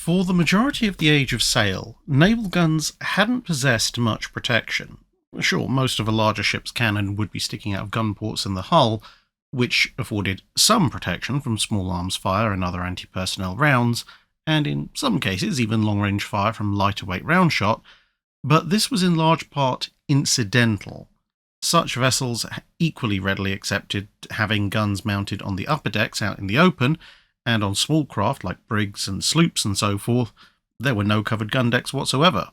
For the majority of the Age of Sail, naval guns hadn't possessed much protection. Sure, most of a larger ship's cannon would be sticking out of gun ports in the hull, which afforded some protection from small arms fire and other anti-personnel rounds, and in some cases even long-range fire from lighter-weight round shot, but this was in large part incidental. Such vessels equally readily accepted having guns mounted on the upper decks out in the open, and on small craft like brigs and sloops and so forth, there were no covered gun decks whatsoever.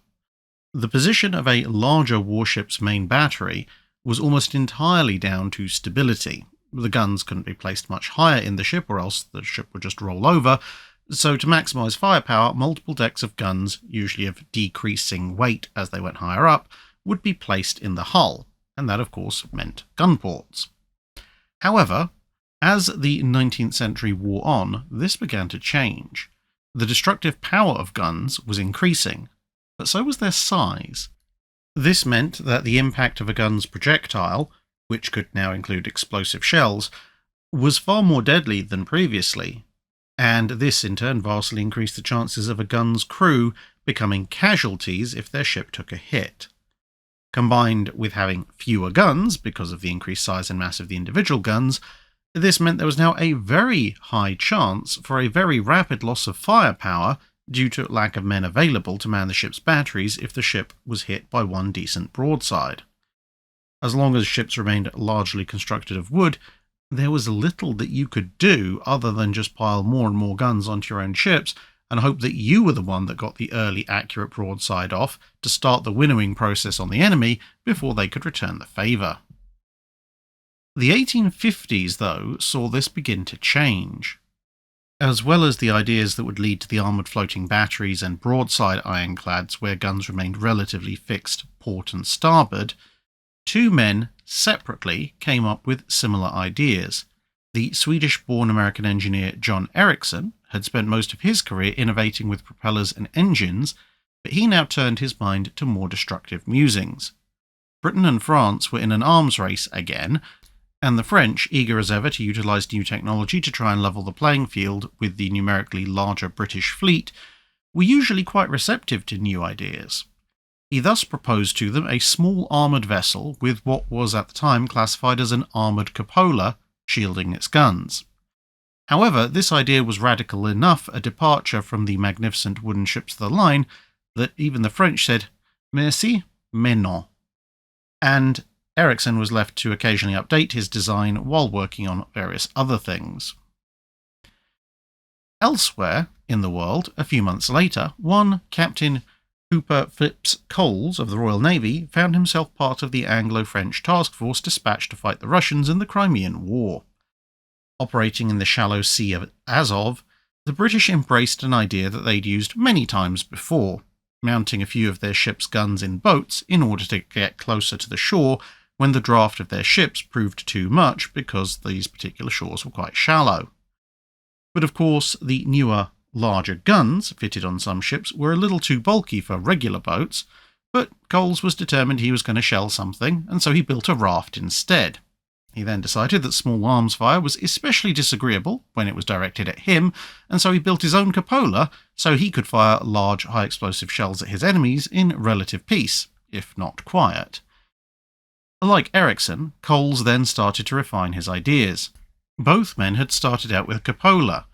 The position of a larger warship's main battery was almost entirely down to stability. The guns couldn't be placed much higher in the ship or else the ship would just roll over, so to maximise firepower, multiple decks of guns, usually of decreasing weight as they went higher up, would be placed in the hull, and that of course meant gun ports. However, as the 19th century wore on, this began to change. The destructive power of guns was increasing, but so was their size. This meant that the impact of a gun's projectile, which could now include explosive shells, was far more deadly than previously, and this in turn vastly increased the chances of a gun's crew becoming casualties if their ship took a hit. Combined with having fewer guns, because of the increased size and mass of the individual guns, this meant there was now a very high chance for a very rapid loss of firepower due to lack of men available to man the ship's batteries if the ship was hit by one decent broadside. As long as ships remained largely constructed of wood, there was little that you could do other than just pile more and more guns onto your own ships and hope that you were the one that got the early accurate broadside off to start the winnowing process on the enemy before they could return the favour. The 1850s, though, saw this begin to change. As well as the ideas that would lead to the armoured floating batteries and broadside ironclads where guns remained relatively fixed port and starboard, two men separately came up with similar ideas. The Swedish-born American engineer John Ericsson had spent most of his career innovating with propellers and engines, but he now turned his mind to more destructive musings. Britain and France were in an arms race again, and the French, eager as ever to utilise new technology to try and level the playing field with the numerically larger British fleet, were usually quite receptive to new ideas. He thus proposed to them a small armoured vessel with what was at the time classified as an armoured cupola, shielding its guns. However, this idea was radical enough a departure from the magnificent wooden ships of the line that even the French said, "Merci, mais non." And Ericsson was left to occasionally update his design while working on various other things. Elsewhere in the world, a few months later, one Captain Hooper Phipps Coles of the Royal Navy found himself part of the Anglo-French task force dispatched to fight the Russians in the Crimean War. Operating in the shallow Sea of Azov, the British embraced an idea that they'd used many times before, mounting a few of their ships' guns in boats in order to get closer to the shore when the draft of their ships proved too much because these particular shores were quite shallow. But of course, the newer, larger guns fitted on some ships were a little too bulky for regular boats, but Coles was determined he was going to shell something, and so he built a raft instead. He then decided that small arms fire was especially disagreeable when it was directed at him, and so he built his own cupola so he could fire large, high-explosive shells at his enemies in relative peace, if not quiet. Like Ericsson, Coles then started to refine his ideas. Both men had started out with a cupola,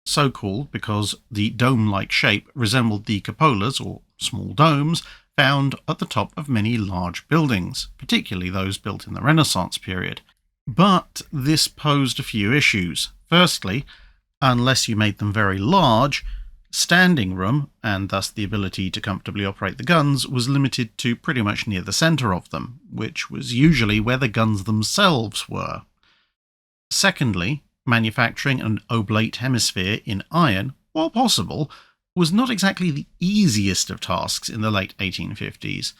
so called because the dome-like shape resembled the cupolas, or small domes, found at the top of many large buildings, particularly those built in the Renaissance period. But this posed a few issues. Firstly, unless you made them very large, standing room, and thus the ability to comfortably operate the guns, was limited to pretty much near the centre of them, which was usually where the guns themselves were. Secondly, manufacturing an oblate hemisphere in iron, while possible, was not exactly the easiest of tasks in the late 1850s.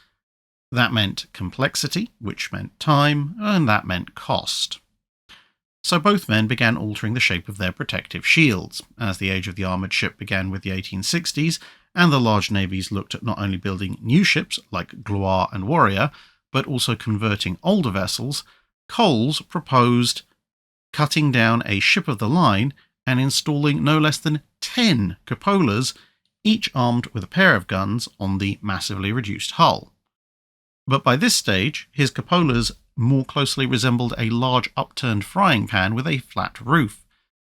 That meant complexity, which meant time, and that meant cost. So both men began altering the shape of their protective shields, as the age of the armoured ship began with the 1860s, and the large navies looked at not only building new ships like Gloire and Warrior, but also converting older vessels. Coles proposed cutting down a ship of the line and installing no less than 10 cupolas each armed with a pair of guns on the massively reduced hull. But by this stage, his cupolas more closely resembled a large upturned frying pan with a flat roof,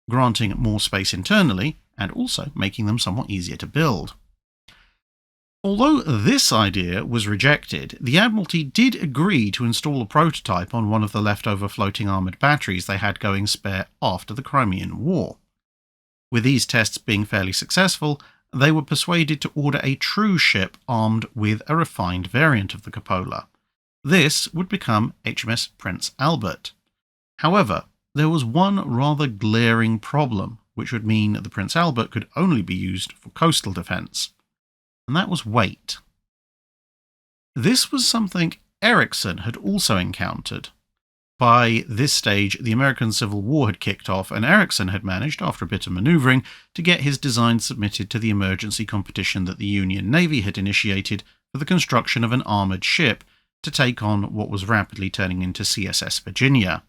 granting more space internally and also making them somewhat easier to build. Although this idea was rejected, the Admiralty did agree to install a prototype on one of the leftover floating armoured batteries they had going spare after the Crimean War. With these tests being fairly successful, they were persuaded to order a true ship armed with a refined variant of the cupola. This would become HMS Prince Albert. However, there was one rather glaring problem, which would mean the Prince Albert could only be used for coastal defence, and that was weight. This was something Ericsson had also encountered. By this stage, the American Civil War had kicked off, and Ericsson had managed, after a bit of manoeuvring, to get his design submitted to the emergency competition that the Union Navy had initiated for the construction of an armoured ship to take on what was rapidly turning into CSS Virginia.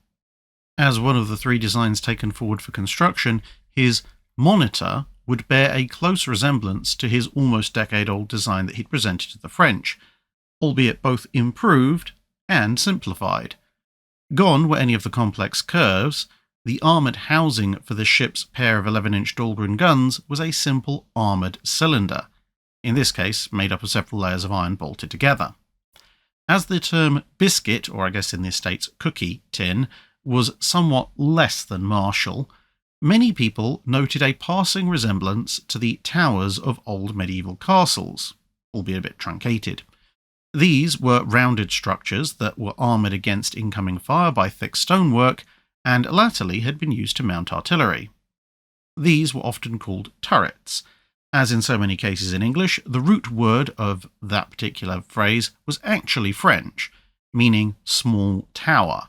As one of the three designs taken forward for construction, his Monitor would bear a close resemblance to his almost decade-old design that he'd presented to the French, albeit both improved and simplified. Gone were any of the complex curves. The armoured housing for the ship's pair of 11-inch Dahlgren guns was a simple armoured cylinder, in this case made up of several layers of iron bolted together. As the term biscuit, or I guess in this States cookie, tin, was somewhat less than martial, many people noted a passing resemblance to the towers of old medieval castles, albeit a bit truncated. These were rounded structures that were armoured against incoming fire by thick stonework, and latterly had been used to mount artillery. These were often called turrets. As in so many cases in English, the root word of that particular phrase was actually French, meaning small tower,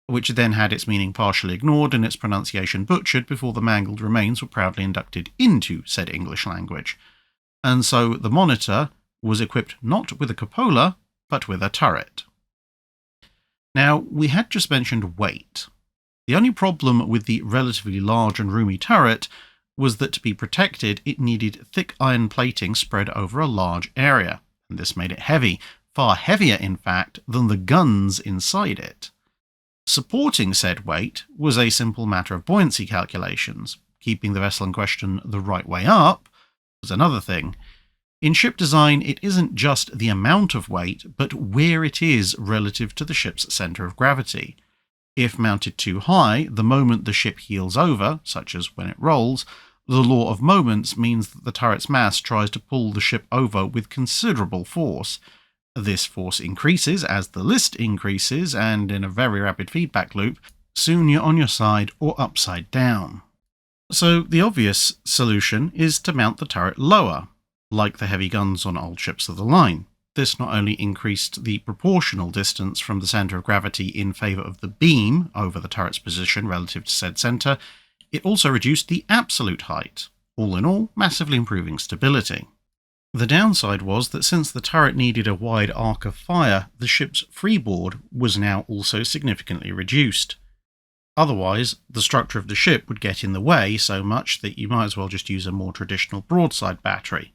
which then had its meaning partially ignored and its pronunciation butchered before the mangled remains were proudly inducted into said English language. And so the Monitor was equipped not with a cupola, but with a turret. Now, we had just mentioned weight. The only problem with the relatively large and roomy turret was that to be protected, it needed thick iron plating spread over a large area, and this made it heavy, far heavier in fact than the guns inside it. Supporting said weight was a simple matter of buoyancy calculations. Keeping the vessel in question the right way up was another thing. In ship design, it isn't just the amount of weight, but where it is relative to the ship's centre of gravity. If mounted too high, the moment the ship heels over, such as when it rolls, the law of moments means that the turret's mass tries to pull the ship over with considerable force. This force increases as the list increases, and in a very rapid feedback loop, soon you're on your side or upside down. So the obvious solution is to mount the turret lower, like the heavy guns on old ships of the line. This not only increased the proportional distance from the centre of gravity in favour of the beam over the turret's position relative to said centre, it also reduced the absolute height, all in all massively improving stability. The downside was that since the turret needed a wide arc of fire, the ship's freeboard was now also significantly reduced. Otherwise, the structure of the ship would get in the way so much that you might as well just use a more traditional broadside battery.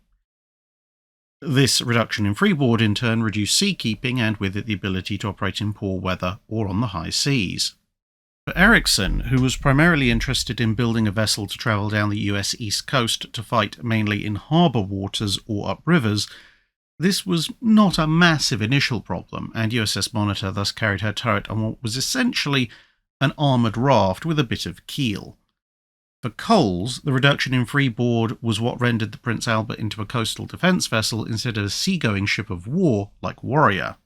This reduction in freeboard in turn reduced seakeeping and with it the ability to operate in poor weather or on the high seas. For Ericsson, who was primarily interested in building a vessel to travel down the US East Coast to fight mainly in harbour waters or up rivers, this was not a massive initial problem, and USS Monitor thus carried her turret on what was essentially an armoured raft with a bit of keel. For Coles, the reduction in freeboard was what rendered the Prince Albert into a coastal defence vessel instead of a seagoing ship of war like Warrior.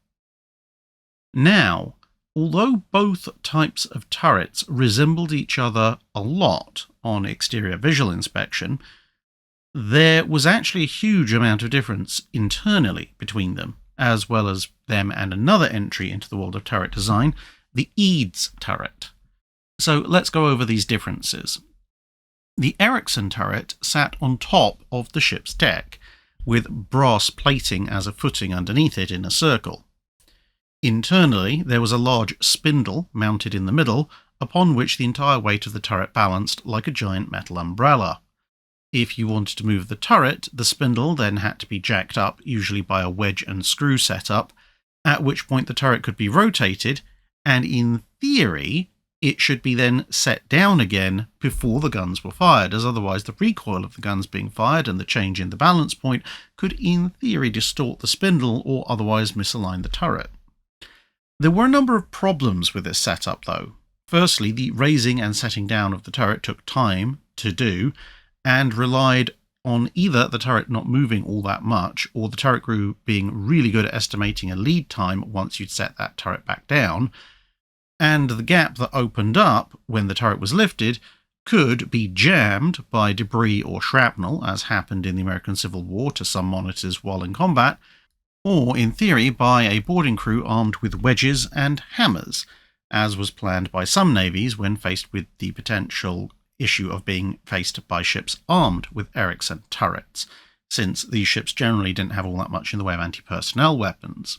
Now, although both types of turrets resembled each other a lot on exterior visual inspection, there was actually a huge amount of difference internally between them, as well as them and another entry into the world of turret design, the Eads turret. So let's go over these differences. The Ericsson turret sat on top of the ship's deck, with brass plating as a footing underneath it in a circle. Internally, there was a large spindle mounted in the middle, upon which the entire weight of the turret balanced like a giant metal umbrella. If you wanted to move the turret, the spindle then had to be jacked up, usually by a wedge and screw setup, at which point the turret could be rotated, and in theory, it should be then set down again before the guns were fired, as otherwise the recoil of the guns being fired and the change in the balance point could in theory distort the spindle or otherwise misalign the turret. There were a number of problems with this setup though. Firstly, the raising and setting down of the turret took time to do and relied on either the turret not moving all that much or the turret crew being really good at estimating a lead time once you'd set that turret back down, and the gap that opened up when the turret was lifted could be jammed by debris or shrapnel, as happened in the American Civil War to some monitors while in combat, or in theory by a boarding crew armed with wedges and hammers, as was planned by some navies when faced with the potential issue of being faced by ships armed with Ericsson turrets, since these ships generally didn't have all that much in the way of anti-personnel weapons.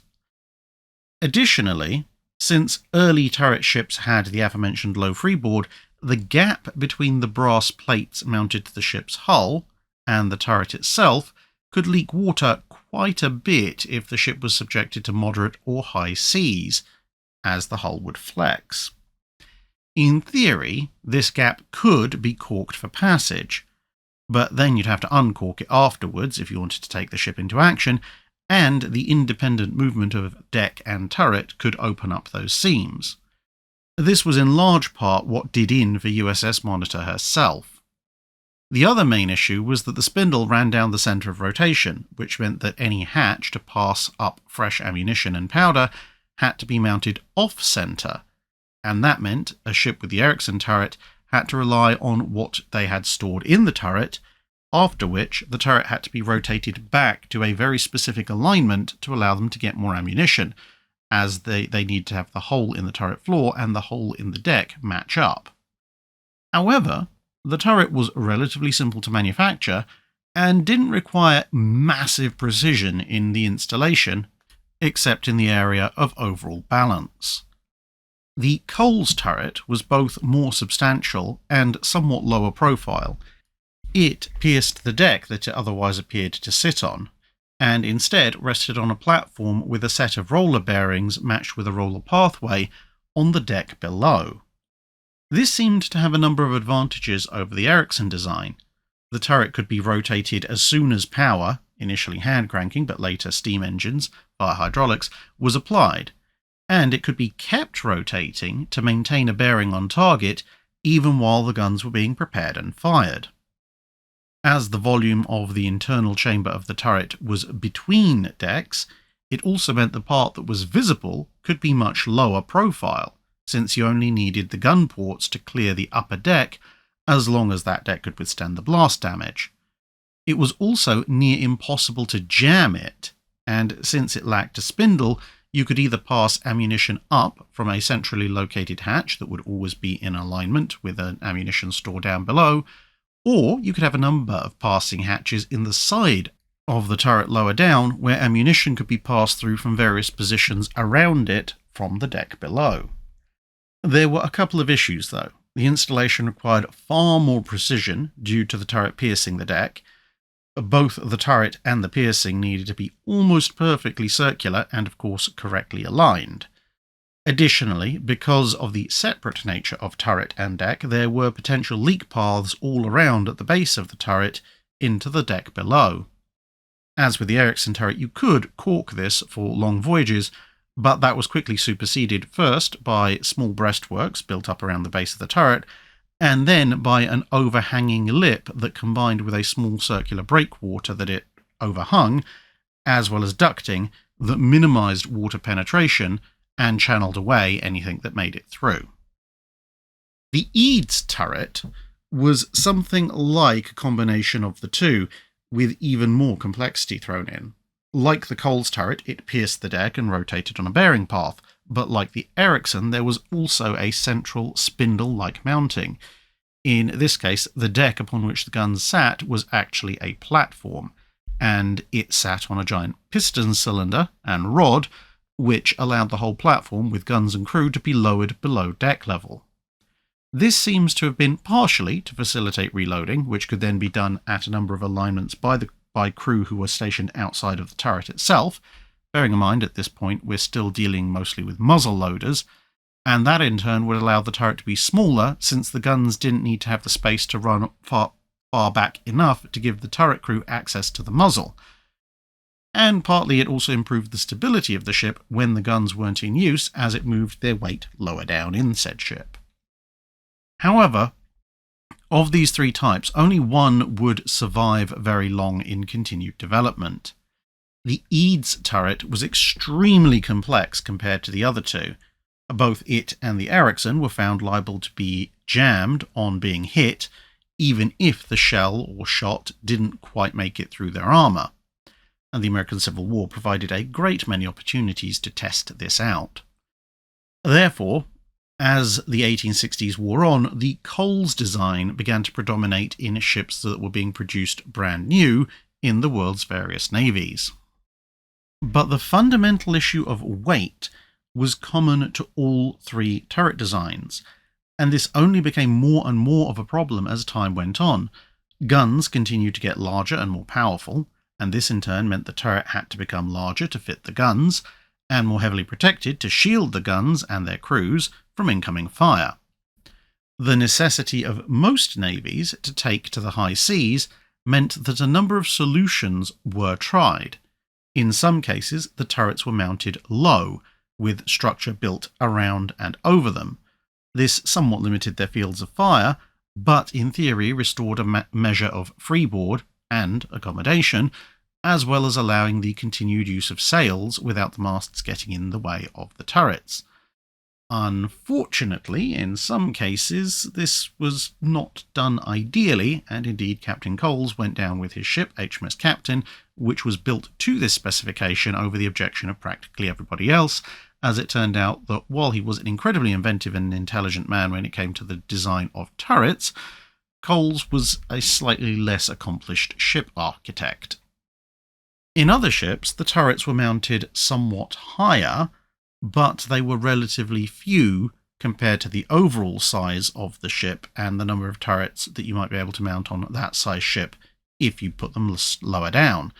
Additionally, since early turret ships had the aforementioned low freeboard, the gap between the brass plates mounted to the ship's hull and the turret itself could leak water quite a bit if the ship was subjected to moderate or high seas, as the hull would flex. In theory, this gap could be caulked for passage, but then you'd have to uncork it afterwards if you wanted to take the ship into action, and the independent movement of deck and turret could open up those seams. This was in large part what did in for USS Monitor herself. The other main issue was that the spindle ran down the centre of rotation, which meant that any hatch to pass up fresh ammunition and powder had to be mounted off-centre, and that meant a ship with the Ericsson turret had to rely on what they had stored in the turret, after which the turret had to be rotated back to a very specific alignment to allow them to get more ammunition, as they need to have the hole in the turret floor and the hole in the deck match up. However, the turret was relatively simple to manufacture and didn't require massive precision in the installation, except in the area of overall balance. The Coles turret was both more substantial and somewhat lower profile. It pierced the deck that it otherwise appeared to sit on, and instead rested on a platform with a set of roller bearings matched with a roller pathway on the deck below. This seemed to have a number of advantages over the Ericsson design. The turret could be rotated as soon as power, initially hand cranking but later steam engines via hydraulics, was applied, and it could be kept rotating to maintain a bearing on target even while the guns were being prepared and fired. As the volume of the internal chamber of the turret was between decks, it also meant the part that was visible could be much lower profile, since you only needed the gun ports to clear the upper deck as long as that deck could withstand the blast damage. It was also near impossible to jam it, and since it lacked a spindle, you could either pass ammunition up from a centrally located hatch that would always be in alignment with an ammunition store down below, or you could have a number of passing hatches in the side of the turret lower down where ammunition could be passed through from various positions around it from the deck below. There were a couple of issues though. The installation required far more precision due to the turret piercing the deck. Both the turret and the piercing needed to be almost perfectly circular and of course correctly aligned. Additionally, because of the separate nature of turret and deck, there were potential leak paths all around at the base of the turret into the deck below. As with the Ericsson turret, you could caulk this for long voyages, but that was quickly superseded first by small breastworks built up around the base of the turret, and then by an overhanging lip that combined with a small circular breakwater that it overhung, as well as ducting that minimized water penetration and channeled away anything that made it through. The Eads turret was something like a combination of the two, with even more complexity thrown in. Like the Coles turret, it pierced the deck and rotated on a bearing path, but like the Ericsson, there was also a central spindle-like mounting. In this case, the deck upon which the guns sat was actually a platform, and it sat on a giant piston cylinder and rod, which allowed the whole platform with guns and crew to be lowered below deck level. This seems to have been partially to facilitate reloading, which could then be done at a number of alignments by crew who were stationed outside of the turret itself. Bearing in mind at this point we're still dealing mostly with muzzle loaders, and that in turn would allow the turret to be smaller since the guns didn't need to have the space to run far back enough to give the turret crew access to the muzzle. And partly it also improved the stability of the ship when the guns weren't in use, as it moved their weight lower down in said ship. However, of these three types, only one would survive very long in continued development. The Eads turret was extremely complex compared to the other two. Both it and the Ericsson were found liable to be jammed on being hit, even if the shell or shot didn't quite make it through their armour. And the American Civil War provided a great many opportunities to test this out. Therefore, as the 1860s wore on, the Coles design began to predominate in ships that were being produced brand new in the world's various navies. But the fundamental issue of weight was common to all three turret designs, and this only became more and more of a problem as time went on. Guns continued to get larger and more powerful, and this in turn meant the turret had to become larger to fit the guns, and more heavily protected to shield the guns and their crews from incoming fire. The necessity of most navies to take to the high seas meant that a number of solutions were tried. In some cases, the turrets were mounted low, with structure built around and over them. This somewhat limited their fields of fire, but in theory restored a measure of freeboard and accommodation, as well as allowing the continued use of sails without the masts getting in the way of the turrets. Unfortunately, in some cases, this was not done ideally, and indeed Captain Coles went down with his ship, HMS Captain, which was built to this specification over the objection of practically everybody else, as it turned out that while he was an incredibly inventive and intelligent man when it came to the design of turrets, Coles was a slightly less accomplished ship architect. In other ships, the turrets were mounted somewhat higher, but they were relatively few compared to the overall size of the ship and the number of turrets that you might be able to mount on that size ship if you put them lower down.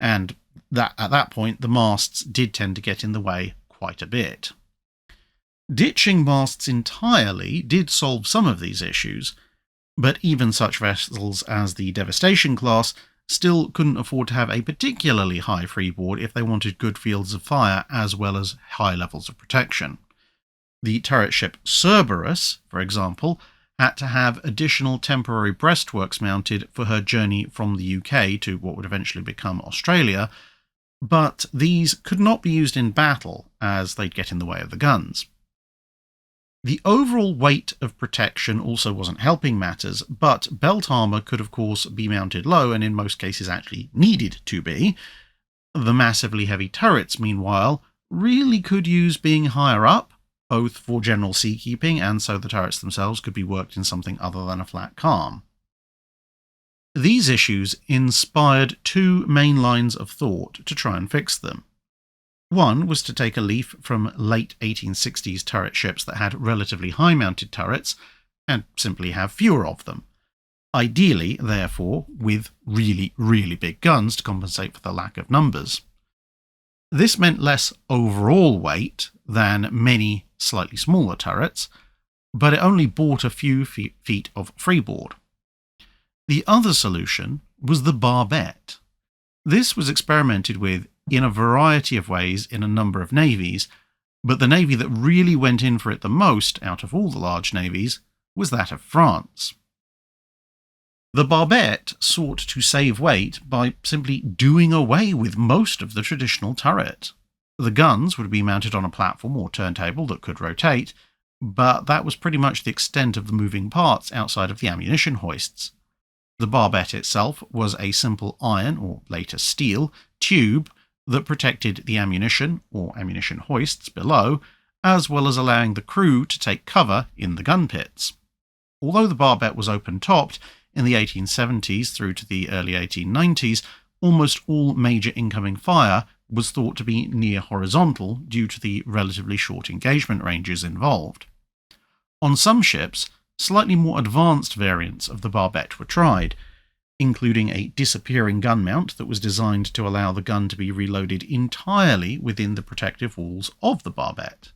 And that at that point, the masts did tend to get in the way quite a bit. Ditching masts entirely did solve some of these issues, but even such vessels as the Devastation class still couldn't afford to have a particularly high freeboard if they wanted good fields of fire as well as high levels of protection. The turret ship Cerberus, for example, had to have additional temporary breastworks mounted for her journey from the UK to what would eventually become Australia, but these could not be used in battle as they'd get in the way of the guns. The overall weight of protection also wasn't helping matters, but belt armour could of course be mounted low and in most cases actually needed to be. The massively heavy turrets, meanwhile, really could use being higher up, both for general seakeeping and so the turrets themselves could be worked in something other than a flat calm. These issues inspired two main lines of thought to try and fix them. One was to take a leaf from late 1860s turret ships that had relatively high-mounted turrets and simply have fewer of them. Ideally, therefore, with really, really big guns to compensate for the lack of numbers. This meant less overall weight than many slightly smaller turrets, but it only bought a few feet of freeboard. The other solution was the Barbette. This was experimented with in a variety of ways in a number of navies, but the navy that really went in for it the most out of all the large navies was that of France. The Barbette sought to save weight by simply doing away with most of the traditional turret. The guns would be mounted on a platform or turntable that could rotate, but that was pretty much the extent of the moving parts outside of the ammunition hoists. The Barbette itself was a simple iron, or later steel, tube that protected the ammunition, or ammunition hoists, below, as well as allowing the crew to take cover in the gun pits. Although the Barbette was open-topped, in the 1870s through to the early 1890s, almost all major incoming fire was thought to be near horizontal due to the relatively short engagement ranges involved. On some ships, slightly more advanced variants of the Barbette were tried, including a disappearing gun mount that was designed to allow the gun to be reloaded entirely within the protective walls of the Barbette.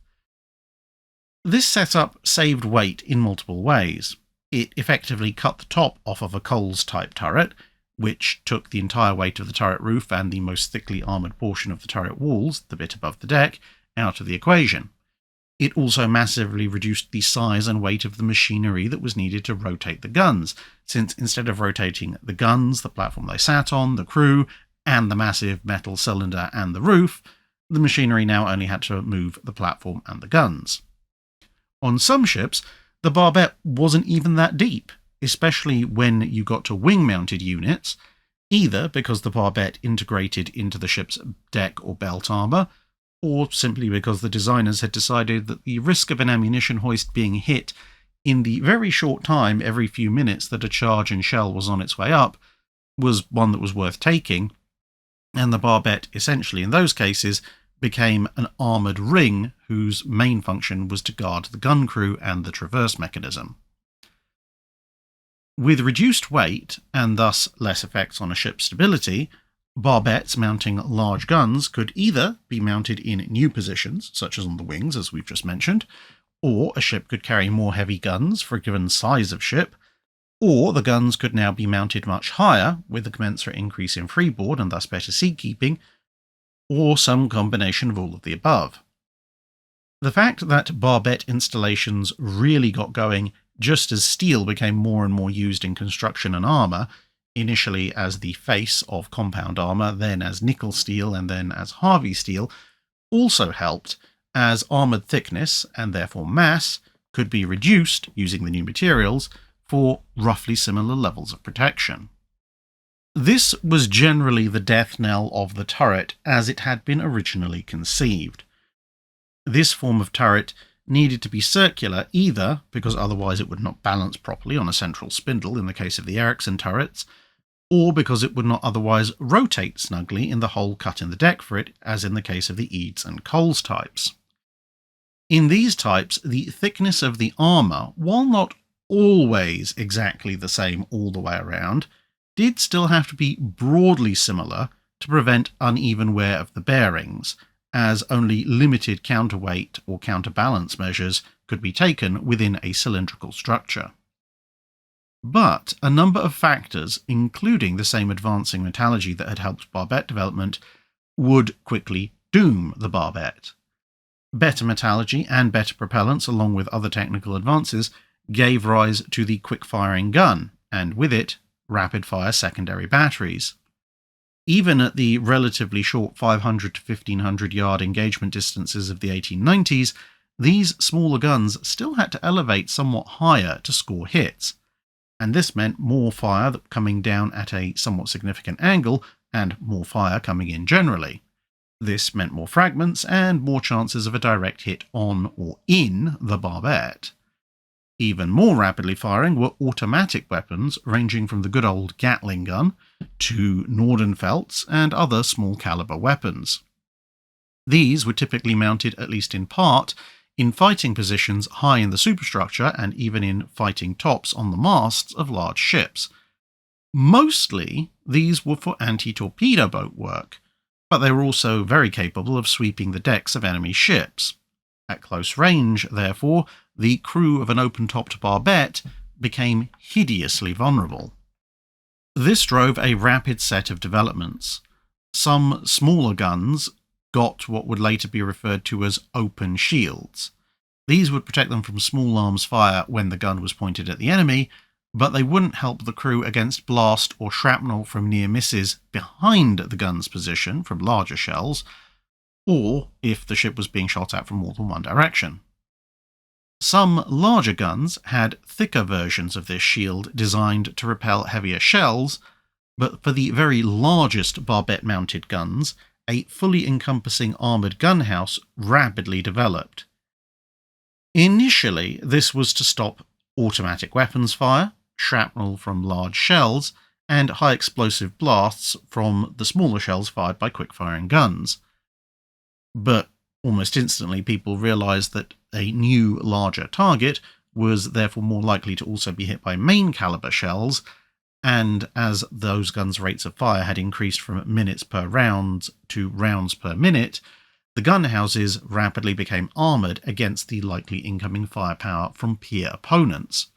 This setup saved weight in multiple ways. It effectively cut the top off of a Coles-type turret, which took the entire weight of the turret roof and the most thickly armoured portion of the turret walls, the bit above the deck, out of the equation. It also massively reduced the size and weight of the machinery that was needed to rotate the guns, since instead of rotating the guns, the platform they sat on, the crew, and the massive metal cylinder and the roof, the machinery now only had to move the platform and the guns. On some ships, the Barbette wasn't even that deep, especially when you got to wing-mounted units, either because the Barbette integrated into the ship's deck or belt armour, or simply because the designers had decided that the risk of an ammunition hoist being hit in the very short time every few minutes that a charge and shell was on its way up was one that was worth taking, and the Barbette essentially in those cases became an armoured ring whose main function was to guard the gun crew and the traverse mechanism. With reduced weight, and thus less effects on a ship's stability, Barbettes mounting large guns could either be mounted in new positions, such as on the wings, as we've just mentioned, or a ship could carry more heavy guns for a given size of ship, or the guns could now be mounted much higher, with a commensurate increase in freeboard and thus better seakeeping, or some combination of all of the above. The fact that Barbette installations really got going just as steel became more and more used in construction and armour, initially as the face of compound armour, then as nickel steel, and then as Harvey steel, also helped, as armoured thickness, and therefore mass, could be reduced using the new materials for roughly similar levels of protection. This was generally the death knell of the turret as it had been originally conceived. This form of turret needed to be circular either because otherwise it would not balance properly on a central spindle in the case of the Ericsson turrets, or because it would not otherwise rotate snugly in the hole cut in the deck for it, as in the case of the Eads and Coles types. In these types, the thickness of the armour, while not always exactly the same all the way around, did still have to be broadly similar to prevent uneven wear of the bearings, as only limited counterweight or counterbalance measures could be taken within a cylindrical structure. But a number of factors, including the same advancing metallurgy that had helped Barbette development, would quickly doom the Barbette. Better metallurgy and better propellants, along with other technical advances, gave rise to the quick-firing gun, and with it, rapid-fire secondary batteries. Even at the relatively short 500 to 1500 yard engagement distances of the 1890s, these smaller guns still had to elevate somewhat higher to score hits, and this meant more fire coming down at a somewhat significant angle, and more fire coming in generally. This meant more fragments and more chances of a direct hit on or in the Barbette. Even more rapidly firing were automatic weapons ranging from the good old Gatling gun to Nordenfeldts and other small caliber weapons. These were typically mounted, at least in part, in fighting positions high in the superstructure and even in fighting tops on the masts of large ships. Mostly, these were for anti-torpedo boat work, but they were also very capable of sweeping the decks of enemy ships. At close range, therefore, the crew of an open-topped Barbette became hideously vulnerable. This drove a rapid set of developments. Some smaller guns got what would later be referred to as open shields. These would protect them from small arms fire when the gun was pointed at the enemy, but they wouldn't help the crew against blast or shrapnel from near misses behind the gun's position from larger shells, or if the ship was being shot at from more than one direction. Some larger guns had thicker versions of this shield designed to repel heavier shells, but for the very largest Barbette-mounted guns, a fully encompassing armoured gunhouse rapidly developed. Initially, this was to stop automatic weapons fire, shrapnel from large shells, and high explosive blasts from the smaller shells fired by quick-firing guns. But almost instantly people realised that a new, larger target was therefore more likely to also be hit by main caliber shells, and as those guns' rates of fire had increased from minutes per round to rounds per minute, the gun houses rapidly became armoured against the likely incoming firepower from peer opponents,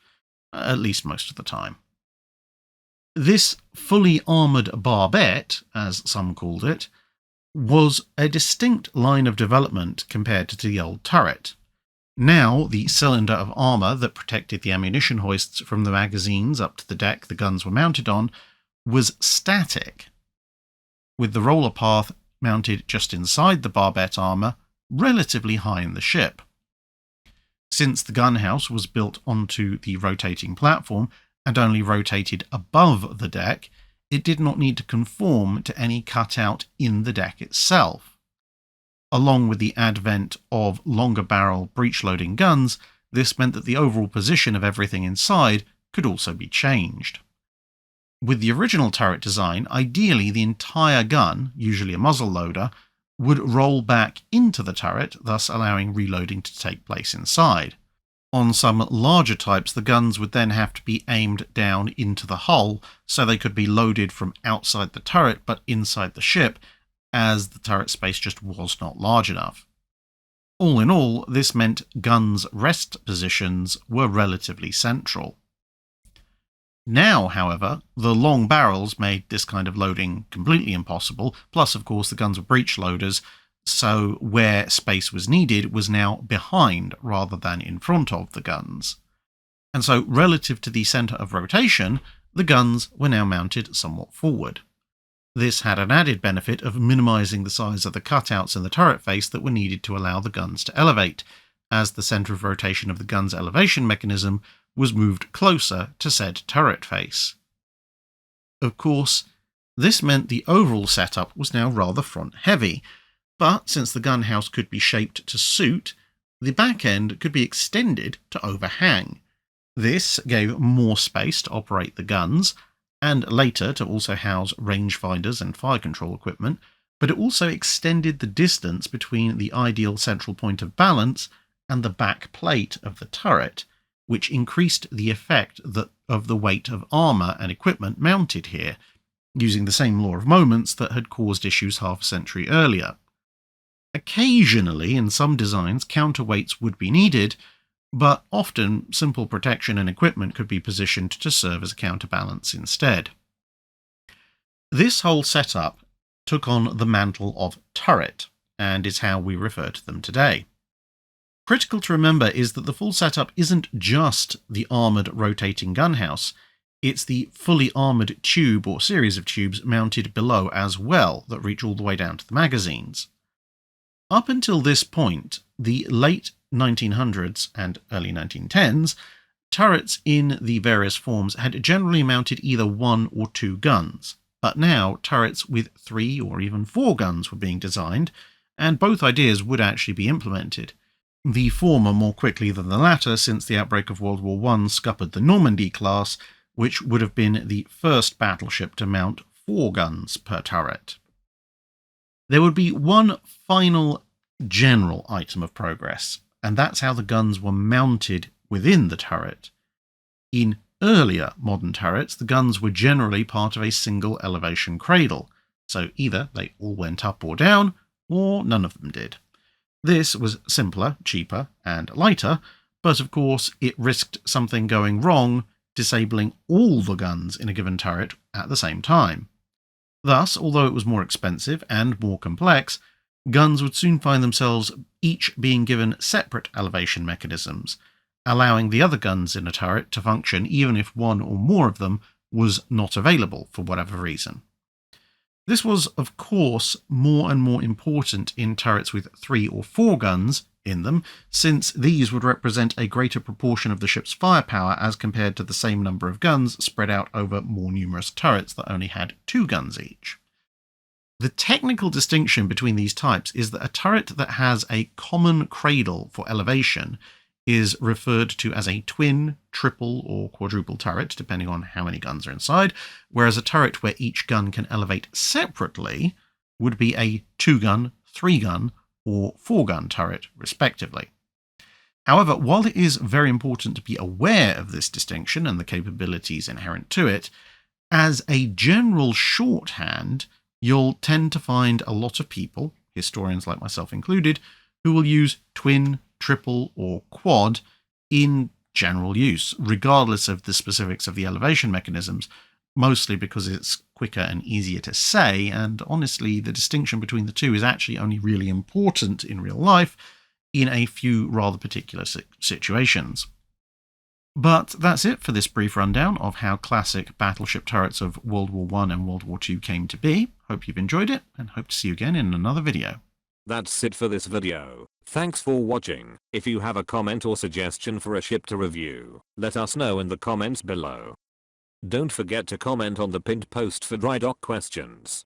at least most of the time. This fully armoured barbette, as some called it, was a distinct line of development compared to the old turret. Now, the cylinder of armour that protected the ammunition hoists from the magazines up to the deck the guns were mounted on was static, with the roller path mounted just inside the barbette armour, relatively high in the ship. Since the gun house was built onto the rotating platform and only rotated above the deck, it did not need to conform to any cutout in the deck itself. Along with the advent of longer barrel breech-loading guns, this meant that the overall position of everything inside could also be changed. With the original turret design, ideally the entire gun, usually a muzzle loader, would roll back into the turret, thus allowing reloading to take place inside. On some larger types, the guns would then have to be aimed down into the hull, so they could be loaded from outside the turret but inside the ship, as the turret space just was not large enough. All in all, this meant guns' rest positions were relatively central. Now, however, the long barrels made this kind of loading completely impossible, plus of course the guns were breech loaders, so where space was needed was now behind rather than in front of the guns. And so relative to the centre of rotation, the guns were now mounted somewhat forward. This had an added benefit of minimising the size of the cutouts in the turret face that were needed to allow the guns to elevate, as the centre of rotation of the gun's elevation mechanism was moved closer to said turret face. Of course, this meant the overall setup was now rather front-heavy, but since the gun house could be shaped to suit, the back end could be extended to overhang. This gave more space to operate the guns, and later to also house rangefinders and fire control equipment, but it also extended the distance between the ideal central point of balance and the back plate of the turret, which increased the effect of the weight of armour and equipment mounted here, using the same law of moments that had caused issues half a century earlier. Occasionally, in some designs, counterweights would be needed, but often simple protection and equipment could be positioned to serve as a counterbalance instead. This whole setup took on the mantle of turret, and is how we refer to them today. Critical to remember is that the full setup isn't just the armoured rotating gun house, it's the fully armoured tube or series of tubes mounted below as well that reach all the way down to the magazines. Up until this point, the late 1900s and early 1910s, turrets in the various forms had generally mounted either 1 or 2 guns, but now turrets with 3 or even 4 guns were being designed, and both ideas would actually be implemented. The former more quickly than the latter, since the outbreak of World War I scuppered the Normandy class, which would have been the first battleship to mount 4 guns per turret. There would be one final general item of progress, and that's how the guns were mounted within the turret. In earlier modern turrets, the guns were generally part of a single elevation cradle, so either they all went up or down, or none of them did. This was simpler, cheaper, and lighter, but of course it risked something going wrong, disabling all the guns in a given turret at the same time. Thus, although it was more expensive and more complex, guns would soon find themselves each being given separate elevation mechanisms, allowing the other guns in a turret to function even if one or more of them was not available for whatever reason. This was, of course, more and more important in turrets with 3 or 4 guns in them, since these would represent a greater proportion of the ship's firepower as compared to the same number of guns spread out over more numerous turrets that only had 2 guns each. The technical distinction between these types is that a turret that has a common cradle for elevation is referred to as a twin, triple, or quadruple turret, depending on how many guns are inside, whereas a turret where each gun can elevate separately would be a 2-gun, 3-gun, or 4-gun turret, respectively. However, while it is very important to be aware of this distinction and the capabilities inherent to it, as a general shorthand, you'll tend to find a lot of people, historians like myself included, who will use twin, triple, or quad in general use, regardless of the specifics of the elevation mechanisms, mostly because it's quicker and easier to say, and honestly, the distinction between the two is actually only really important in real life in a few rather particular situations. But that's it for this brief rundown of how classic battleship turrets of World War I and World War II came to be. Hope you've enjoyed it, and hope to see you again in another video. That's it for this video. Thanks for watching. If you have a comment or suggestion for a ship to review, let us know in the comments below. Don't forget to comment on the pinned post for dry dock questions.